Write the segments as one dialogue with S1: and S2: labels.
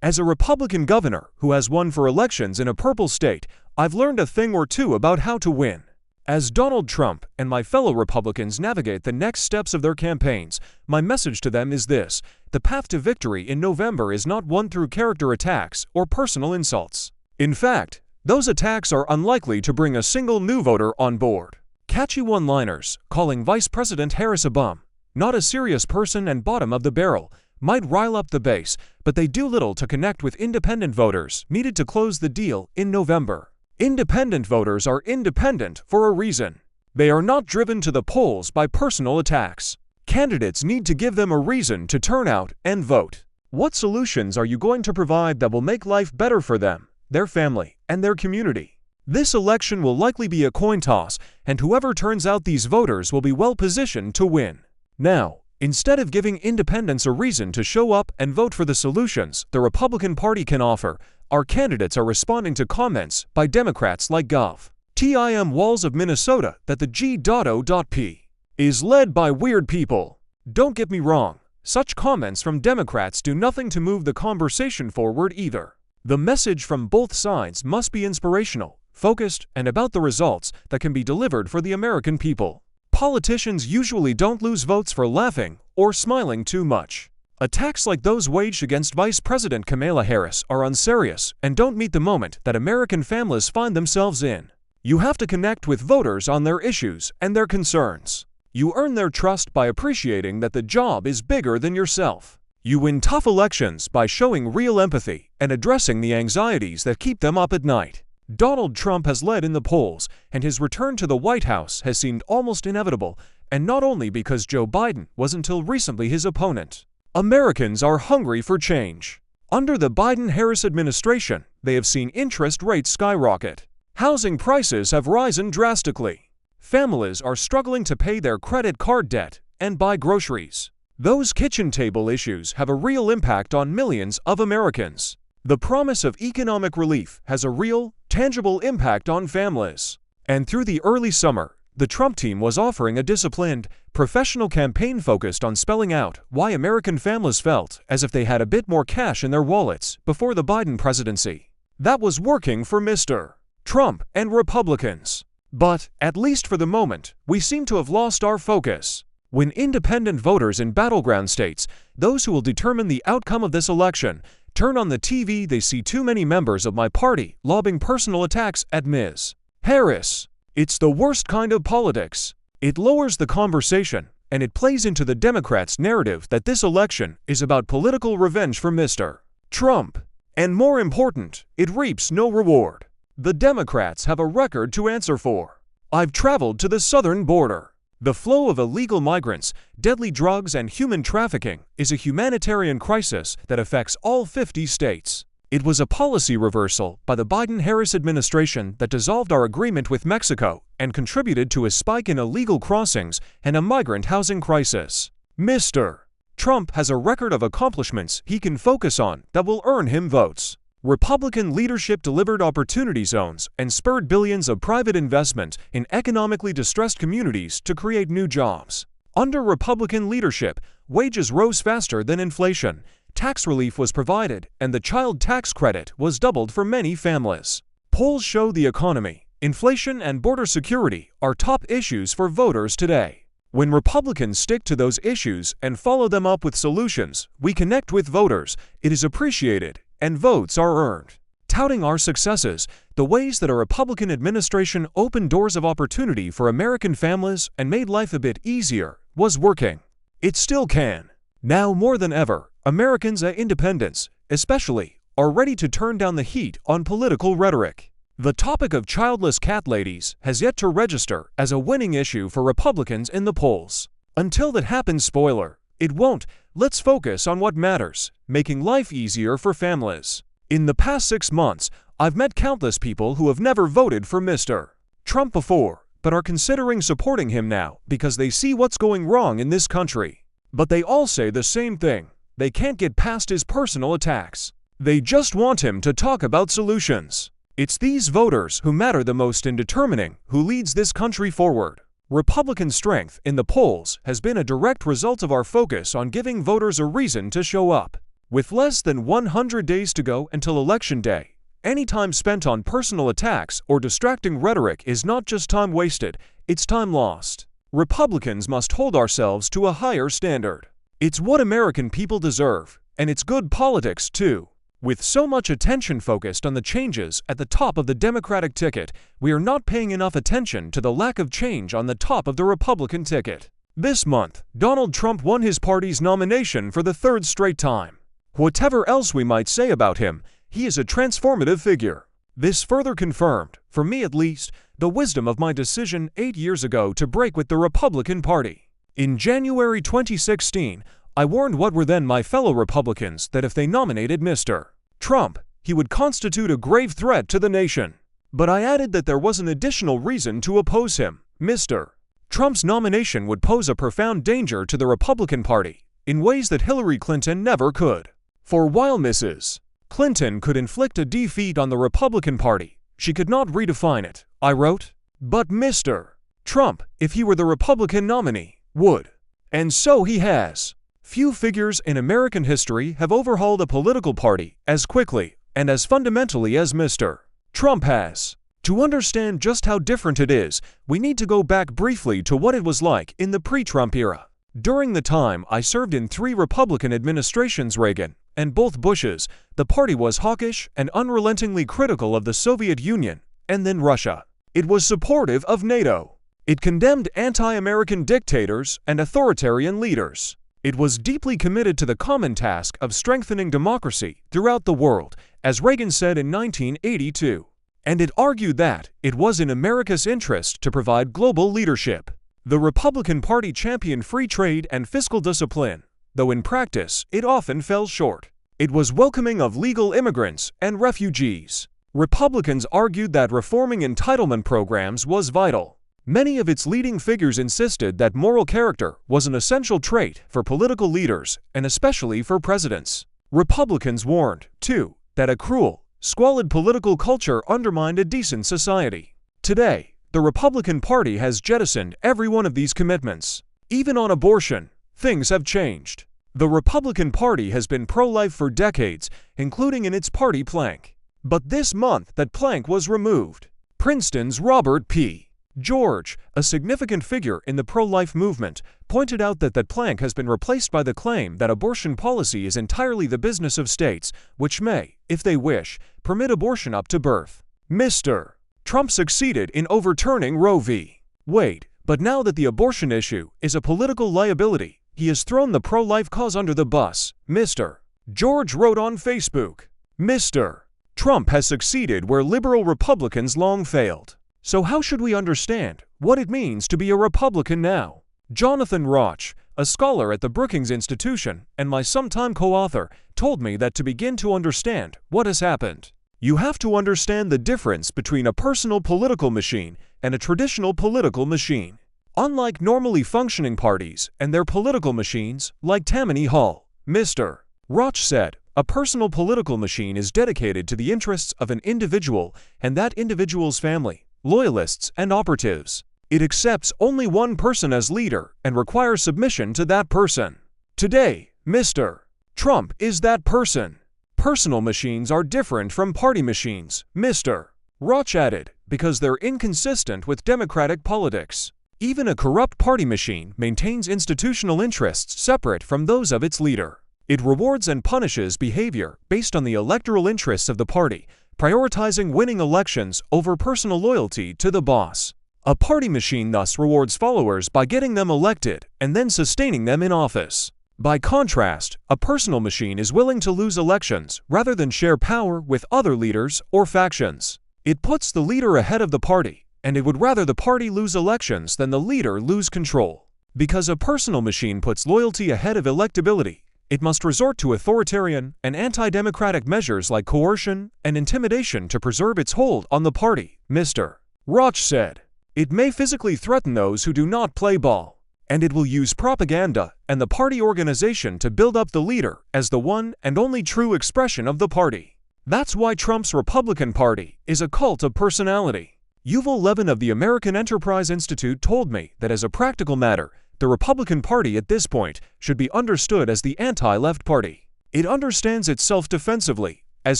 S1: As a Republican governor who has won for elections in a purple state, I've learned a thing or two about how to win. As Donald Trump and my fellow Republicans navigate the next steps of their campaigns, my message to them is this: the path to victory in November is not won through character attacks or personal insults. In fact, those attacks are unlikely to bring a single new voter on board. Catchy one-liners, calling Vice President Harris a bum, not a serious person and bottom of the barrel, might rile up the base, but they do little to connect with independent voters needed to close the deal in November. Independent voters are independent for a reason. They are not driven to the polls by personal attacks. Candidates need to give them a reason to turn out and vote. What solutions are you going to provide that will make life better for them, their family, and their community? This election will likely be a coin toss, and whoever turns out these voters will be well positioned to win. Now, instead of giving independents a reason to show up and vote for the solutions the Republican Party can offer, our candidates are responding to comments by Democrats like Gov. Tim Walz of Minnesota that the G.O.P. is led by weird people. Don't get me wrong, such comments from Democrats do nothing to move the conversation forward either. The message from both sides must be inspirational, focused, and about the results that can be delivered for the American people. Politicians usually don't lose votes for laughing or smiling too much. Attacks like those waged against Vice President Kamala Harris are unserious and don't meet the moment that American families find themselves in. You have to connect with voters on their issues and their concerns. You earn their trust by appreciating that the job is bigger than yourself. You win tough elections by showing real empathy and addressing the anxieties that keep them up at night. Donald Trump has led in the polls, and his return to the White House has seemed almost inevitable, and not only because Joe Biden was until recently his opponent. Americans are hungry for change. Under the Biden-Harris administration, they have seen interest rates skyrocket. Housing prices have risen drastically. Families are struggling to pay their credit card debt and buy groceries. Those kitchen table issues have a real impact on millions of Americans. The promise of economic relief has a real, tangible impact on families. And through the early summer, the Trump team was offering a disciplined, professional campaign focused on spelling out why American families felt as if they had a bit more cash in their wallets before the Biden presidency. That was working for Mr. Trump and Republicans. But, at least for the moment, we seem to have lost our focus. When independent voters in battleground states, those who will determine the outcome of this election, turn on the TV, they see too many members of my party lobbing personal attacks at Ms. Harris. It's the worst kind of politics. It lowers the conversation, and it plays into the Democrats' narrative that this election is about political revenge for Mr. Trump. And more important, it reaps no reward. The Democrats have a record to answer for. I've traveled to the southern border. The flow of illegal migrants, deadly drugs, and human trafficking is a humanitarian crisis that affects all 50 states. It was a policy reversal by the Biden-Harris administration that dissolved our agreement with Mexico and contributed to a spike in illegal crossings and a migrant housing crisis. Mr. Trump has a record of accomplishments he can focus on that will earn him votes. Republican leadership delivered opportunity zones and spurred billions of private investment in economically distressed communities to create new jobs. Under Republican leadership, wages rose faster than inflation, tax relief was provided, and the child tax credit was doubled for many families. Polls show the economy, inflation, and border security are top issues for voters today. When Republicans stick to those issues and follow them up with solutions, we connect with voters, it is appreciated, and votes are earned. Touting our successes, the ways that a Republican administration opened doors of opportunity for American families and made life a bit easier, was working. It still can. Now more than ever, Americans and independents, especially, are ready to turn down the heat on political rhetoric. The topic of childless cat ladies has yet to register as a winning issue for Republicans in the polls. Until that happens, spoiler, it won't. Let's focus on what matters, making life easier for families. In the past 6 months, I've met countless people who have never voted for Mr. Trump before, but are considering supporting him now because they see what's going wrong in this country. But they all say the same thing. They can't get past his personal attacks. They just want him to talk about solutions. It's these voters who matter the most in determining who leads this country forward. Republican strength in the polls has been a direct result of our focus on giving voters a reason to show up. With less than 100 days to go until Election Day, any time spent on personal attacks or distracting rhetoric is not just time wasted, it's time lost. Republicans must hold ourselves to a higher standard. It's what American people deserve, and it's good politics too. With so much attention focused on the changes at the top of the Democratic ticket, we are not paying enough attention to the lack of change on the top of the Republican ticket. This month, Donald Trump won his party's nomination for the third straight time. Whatever else we might say about him, he is a transformative figure. This further confirmed, for me at least, the wisdom of my decision 8 years ago to break with the Republican Party. In January 2016, I warned what were then my fellow Republicans that if they nominated Mr. Trump, he would constitute a grave threat to the nation. But I added that there was an additional reason to oppose him. Mr. Trump's nomination would pose a profound danger to the Republican Party in ways that Hillary Clinton never could. For while Mrs. Clinton could inflict a defeat on the Republican Party, she could not redefine it, I wrote. But Mr. Trump, if he were the Republican nominee, would. And so he has. Few figures in American history have overhauled a political party as quickly and as fundamentally as Mr. Trump has. To understand just how different it is, we need to go back briefly to what it was like in the pre-Trump era. During the time I served in 3 Republican administrations, Reagan and both Bushes, the party was hawkish and unrelentingly critical of the Soviet Union and then Russia. It was supportive of NATO. It condemned anti-American dictators and authoritarian leaders. It was deeply committed to the common task of strengthening democracy throughout the world, as Reagan said in 1982. And it argued that it was in America's interest to provide global leadership. The Republican Party championed free trade and fiscal discipline, though in practice it often fell short. It was welcoming of legal immigrants and refugees. Republicans argued that reforming entitlement programs was vital. Many of its leading figures insisted that moral character was an essential trait for political leaders and especially for presidents. Republicans warned, too, that a cruel, squalid political culture undermined a decent society. Today, the Republican Party has jettisoned every one of these commitments. Even on abortion, things have changed. The Republican Party has been pro-life for decades, including in its party plank. But this month that plank was removed. Princeton's Robert P. George, a significant figure in the pro-life movement, pointed out that that plank has been replaced by the claim that abortion policy is entirely the business of states, which may, if they wish, permit abortion up to birth. Mr. Trump succeeded in overturning Roe v. Wade, but now that the abortion issue is a political liability, he has thrown the pro-life cause under the bus. Mr. George wrote on Facebook, Mr. Trump has succeeded where liberal Republicans long failed. So how should we understand what it means to be a Republican now? Jonathan Rauch, a scholar at the Brookings Institution and my sometime co-author, told me that to begin to understand what has happened, you have to understand the difference between a personal political machine and a traditional political machine. Unlike normally functioning parties and their political machines, like Tammany Hall, Mr. Rauch said, a personal political machine is dedicated to the interests of an individual and that individual's family, loyalists, and operatives. It accepts only one person as leader and requires submission to that person. Today, Mr. Trump is that person. Personal machines are different from party machines, Mr. Rauch added, because they're inconsistent with democratic politics. Even a corrupt party machine maintains institutional interests separate from those of its leader. It rewards and punishes behavior based on the electoral interests of the party, prioritizing winning elections over personal loyalty to the boss. A party machine thus rewards followers by getting them elected and then sustaining them in office. By contrast, a personal machine is willing to lose elections rather than share power with other leaders or factions. It puts the leader ahead of the party, and it would rather the party lose elections than the leader lose control. Because a personal machine puts loyalty ahead of electability, it must resort to authoritarian and anti-democratic measures like coercion and intimidation to preserve its hold on the party, Mr. Rauch said. It may physically threaten those who do not play ball, and it will use propaganda and the party organization to build up the leader as the one and only true expression of the party. That's why Trump's Republican Party is a cult of personality. Yuval Levin of the American Enterprise Institute told me that as a practical matter, the Republican Party at this point should be understood as the anti-left party. It understands itself defensively as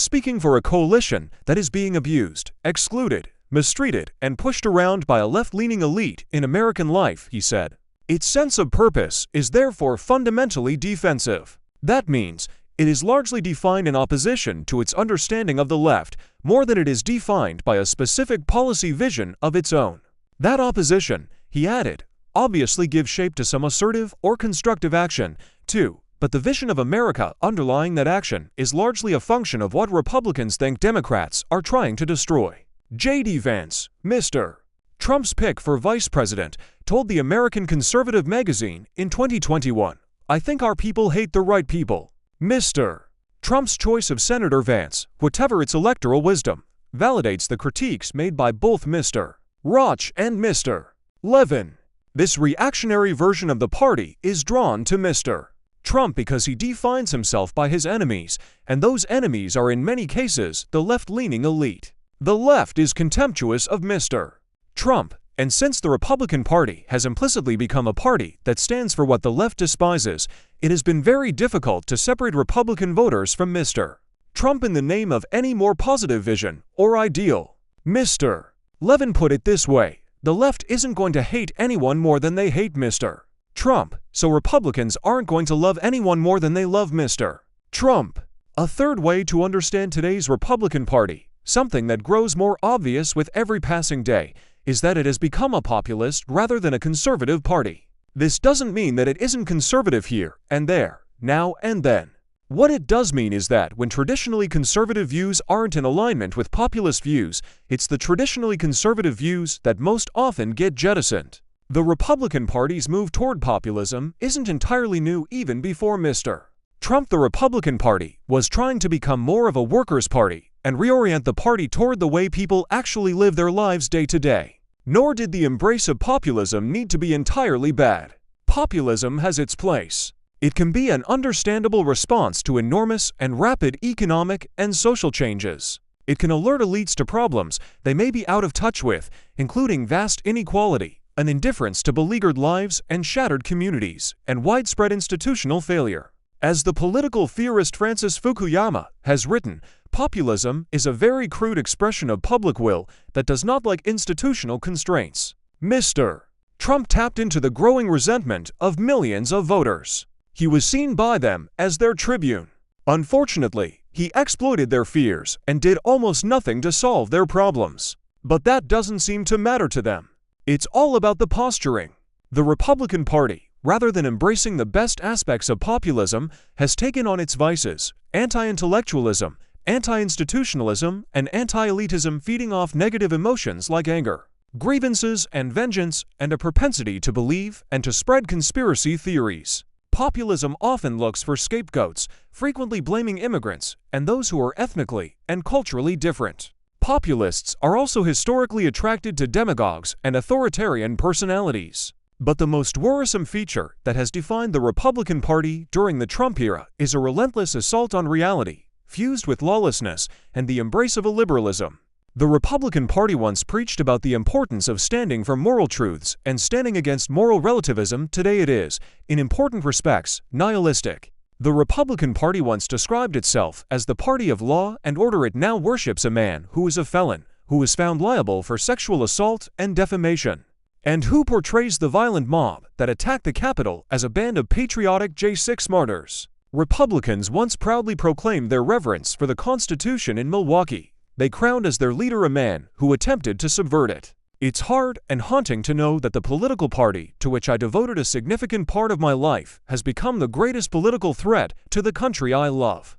S1: speaking for a coalition that is being abused, excluded, mistreated, and pushed around by a left-leaning elite in American life, he said. Its sense of purpose is therefore fundamentally defensive. That means it is largely defined in opposition to its understanding of the left more than it is defined by a specific policy vision of its own. That opposition, he added, obviously gives shape to some assertive or constructive action, too, but the vision of America underlying that action is largely a function of what Republicans think Democrats are trying to destroy. J.D. Vance, Mr. Trump's pick for vice president, told the American Conservative magazine in 2021, "I think our people hate the right people." Mr. Trump's choice of Senator Vance, whatever its electoral wisdom, validates the critiques made by both Mr. Roch and Mr. Levin. This reactionary version of the party is drawn to Mr. Trump because he defines himself by his enemies, and those enemies are in many cases the left-leaning elite. The left is contemptuous of Mr. Trump, and since the Republican Party has implicitly become a party that stands for what the left despises, it has been very difficult to separate Republican voters from Mr. Trump in the name of any more positive vision or ideal. Mr. Levin put it this way: the left isn't going to hate anyone more than they hate Mr. Trump, so Republicans aren't going to love anyone more than they love Mr. Trump. A third way to understand today's Republican Party, something that grows more obvious with every passing day, is that it has become a populist rather than a conservative party. This doesn't mean that it isn't conservative here and there, now and then. What it does mean is that when traditionally conservative views aren't in alignment with populist views, it's the traditionally conservative views that most often get jettisoned. The Republican Party's move toward populism isn't entirely new even before Mr. Trump. The Republican Party was trying to become more of a workers' party and reorient the party toward the way people actually live their lives day to day. Nor did the embrace of populism need to be entirely bad. Populism has its place. It can be an understandable response to enormous and rapid economic and social changes. It can alert elites to problems they may be out of touch with, including vast inequality, an indifference to beleaguered lives and shattered communities, and widespread institutional failure. As the political theorist Francis Fukuyama has written, populism is a very crude expression of public will that does not like institutional constraints. Mr. Trump tapped into the growing resentment of millions of voters. He was seen by them as their tribune. Unfortunately, he exploited their fears and did almost nothing to solve their problems. But that doesn't seem to matter to them. It's all about the posturing. The Republican Party, rather than embracing the best aspects of populism, has taken on its vices: anti-intellectualism, anti-institutionalism, and anti-elitism, feeding off negative emotions like anger, grievances, and vengeance, and a propensity to believe and to spread conspiracy theories. Populism often looks for scapegoats, frequently blaming immigrants and those who are ethnically and culturally different. Populists are also historically attracted to demagogues and authoritarian personalities. But the most worrisome feature that has defined the Republican Party during the Trump era is a relentless assault on reality, fused with lawlessness and the embrace of illiberalism. The Republican Party once preached about the importance of standing for moral truths and standing against moral relativism. Today it is, in important respects, nihilistic. The Republican Party once described itself as the party of law and order. It now worships a man who is a felon, who is found liable for sexual assault and defamation, and who portrays the violent mob that attacked the Capitol as a band of patriotic J6 martyrs. Republicans once proudly proclaimed their reverence for the Constitution in Milwaukee. They crowned as their leader a man who attempted to subvert it. It's hard and haunting to know that the political party to which I devoted a significant part of my life has become the greatest political threat to the country I love.